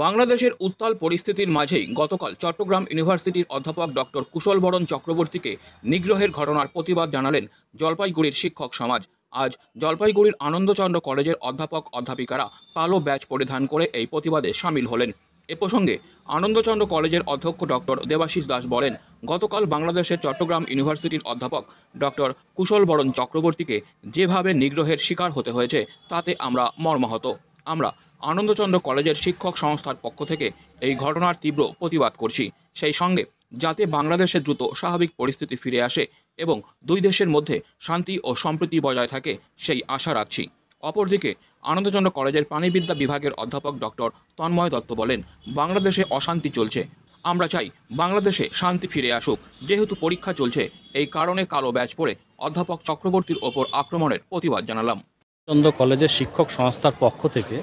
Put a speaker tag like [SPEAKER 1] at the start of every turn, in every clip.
[SPEAKER 1] বাংলাদেশের উত্তাল পরিস্থিতির মাঝেই গতকাল চট্টগ্রাম ইউনিভার্সিটির অধ্যাপক ডক্টর কুশলবরণ চক্রবর্তীকে নিগ্রহের ঘটনার প্রতিবাদ জানালেন জলপাইগুড়ির শিক্ষক সমাজ। আজ জলপাইগুড়ির আনন্দচন্দ্র কলেজের অধ্যাপক অধ্যাপিকারা কালো ব্যাজ পরিধান করে এই প্রতিবাদে সামিল হলেন। এ প্রসঙ্গে আনন্দচন্দ্র কলেজের অধ্যক্ষ ডক্টর দেবাশিস দাস বলেন, গতকাল বাংলাদেশের চট্টগ্রাম ইউনিভার্সিটির অধ্যাপক ডক্টর কুশলবরণ চক্রবর্তীকে যেভাবে নিগ্রহের শিকার হতে হয়েছে তাতে আমরা মর্মাহত। আমরা আনন্দচন্দ্র কলেজের শিক্ষক সংস্থার পক্ষ থেকে এই ঘটনার তীব্র প্রতিবাদ করছি। সেই সঙ্গে যাতে বাংলাদেশে দ্রুত স্বাভাবিক পরিস্থিতি ফিরে আসে এবং দুই দেশের মধ্যে শান্তি ও সম্প্রীতি বজায় থাকে সেই আশা রাখছি। অপরদিকে আনন্দচন্দ্র কলেজের প্রাণীবিদ্যা বিভাগের অধ্যাপক ডক্টর তন্ময় দত্ত বলেন, বাংলাদেশে অশান্তি চলছে, আমরা চাই বাংলাদেশে শান্তি ফিরে আসুক। যেহেতু পরীক্ষা চলছে, এই কারণে কালো ব্যাজ পরে অধ্যাপক চক্রবর্তীর ওপর আক্রমণের প্রতিবাদ জানালাম।
[SPEAKER 2] চন্দ্র কলেজের শিক্ষক সংস্থার পক্ষ থেকে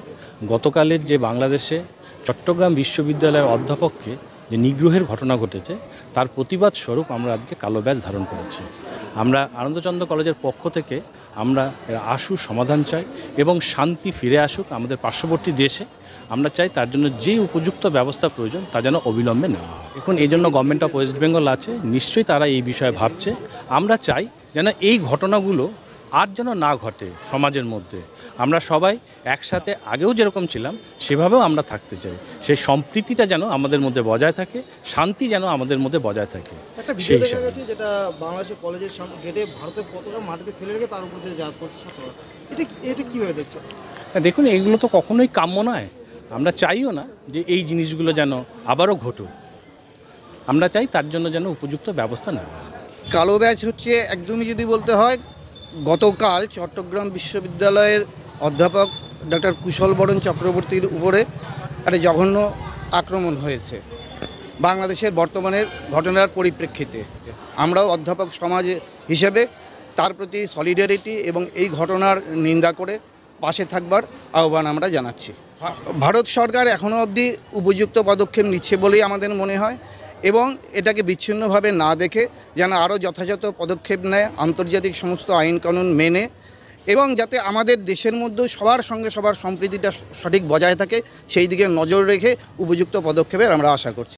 [SPEAKER 2] গতকালের যে বাংলাদেশে চট্টগ্রাম বিশ্ববিদ্যালয়ের অধ্যাপককে যে নিগ্রহের ঘটনা ঘটেছে তার প্রতিবাদ স্বরূপ আমরা আজকে কালো ব্যাজ ধারণ করেছি। আমরা আনন্দচন্দ্র কলেজের পক্ষ থেকে আমরা আশু সমাধান চাই এবং শান্তি ফিরে আসুক আমাদের পার্শ্ববর্তী দেশে। আমরা চাই তার জন্য যে উপযুক্ত ব্যবস্থা প্রয়োজন তা যেন অবিলম্বে নেওয়া হয়। এখন এই জন্য গভর্নমেন্ট অফ ওয়েস্ট বেঙ্গল আছে, নিশ্চয়ই তারা এই বিষয়ে ভাবছে। আমরা চাই যেন এই ঘটনাগুলো আর যেন না ঘটে সমাজের মধ্যে। আমরা সবাই একসাথে আগেও যেরকম ছিলাম সেভাবেও আমরা থাকতে চাই। সেই সম্প্রীতিটা যেন আমাদের মধ্যে বজায় থাকে, শান্তি যেন আমাদের মধ্যে বজায় থাকে।
[SPEAKER 3] একটা ভিডিও দেখা গেছে যেটা বাংলাদেশের কলেজের গেটে ভারতের পতাকা মাটিতে ফেলে রেখে তার উপর দিয়ে যা করছে ছাত্ররা, এটা কীভাবে দেখছেন?
[SPEAKER 2] দেখুন, এগুলো তো কখনোই কাম্য নয়। আমরা চাইও না যে এই জিনিসগুলো যেন আবারও ঘটুক। আমরা চাই তার জন্য যেন উপযুক্ত ব্যবস্থা নেওয়া হয়।
[SPEAKER 3] কালো ব্যাজ হচ্ছে একদমই যদি বলতে হয়, গতকাল চট্টগ্রাম বিশ্ববিদ্যালয়ের অধ্যাপক ডক্টর কুশলবরণ চক্রবর্তীর উপরে একটা জঘন্য আক্রমণ হয়েছে বাংলাদেশের বর্তমানের ঘটনার পরিপ্রেক্ষিতে। আমরাও অধ্যাপক সমাজ হিসেবে তার প্রতি সলিডারিটি এবং এই ঘটনার নিন্দা করে পাশে থাকবার আহ্বান আমরা জানাচ্ছি। ভারত সরকার এখনও অবধি উপযুক্ত পদক্ষেপ নিচ্ছে বলেই আমাদের মনে হয় এবং এটাকে বিচ্ছিন্নভাবে না দেখে যেন আরও যথাযথ পদক্ষেপ নেয় আন্তর্জাতিক সমস্ত আইন কানুন মেনে, এবং যাতে আমাদের দেশের মধ্যে সবার সঙ্গে সবার সম্প্রীতিটা সঠিক বজায় থাকে সেই দিকে নজর রেখে উপযুক্ত পদক্ষেপের আমরা আশা করছি।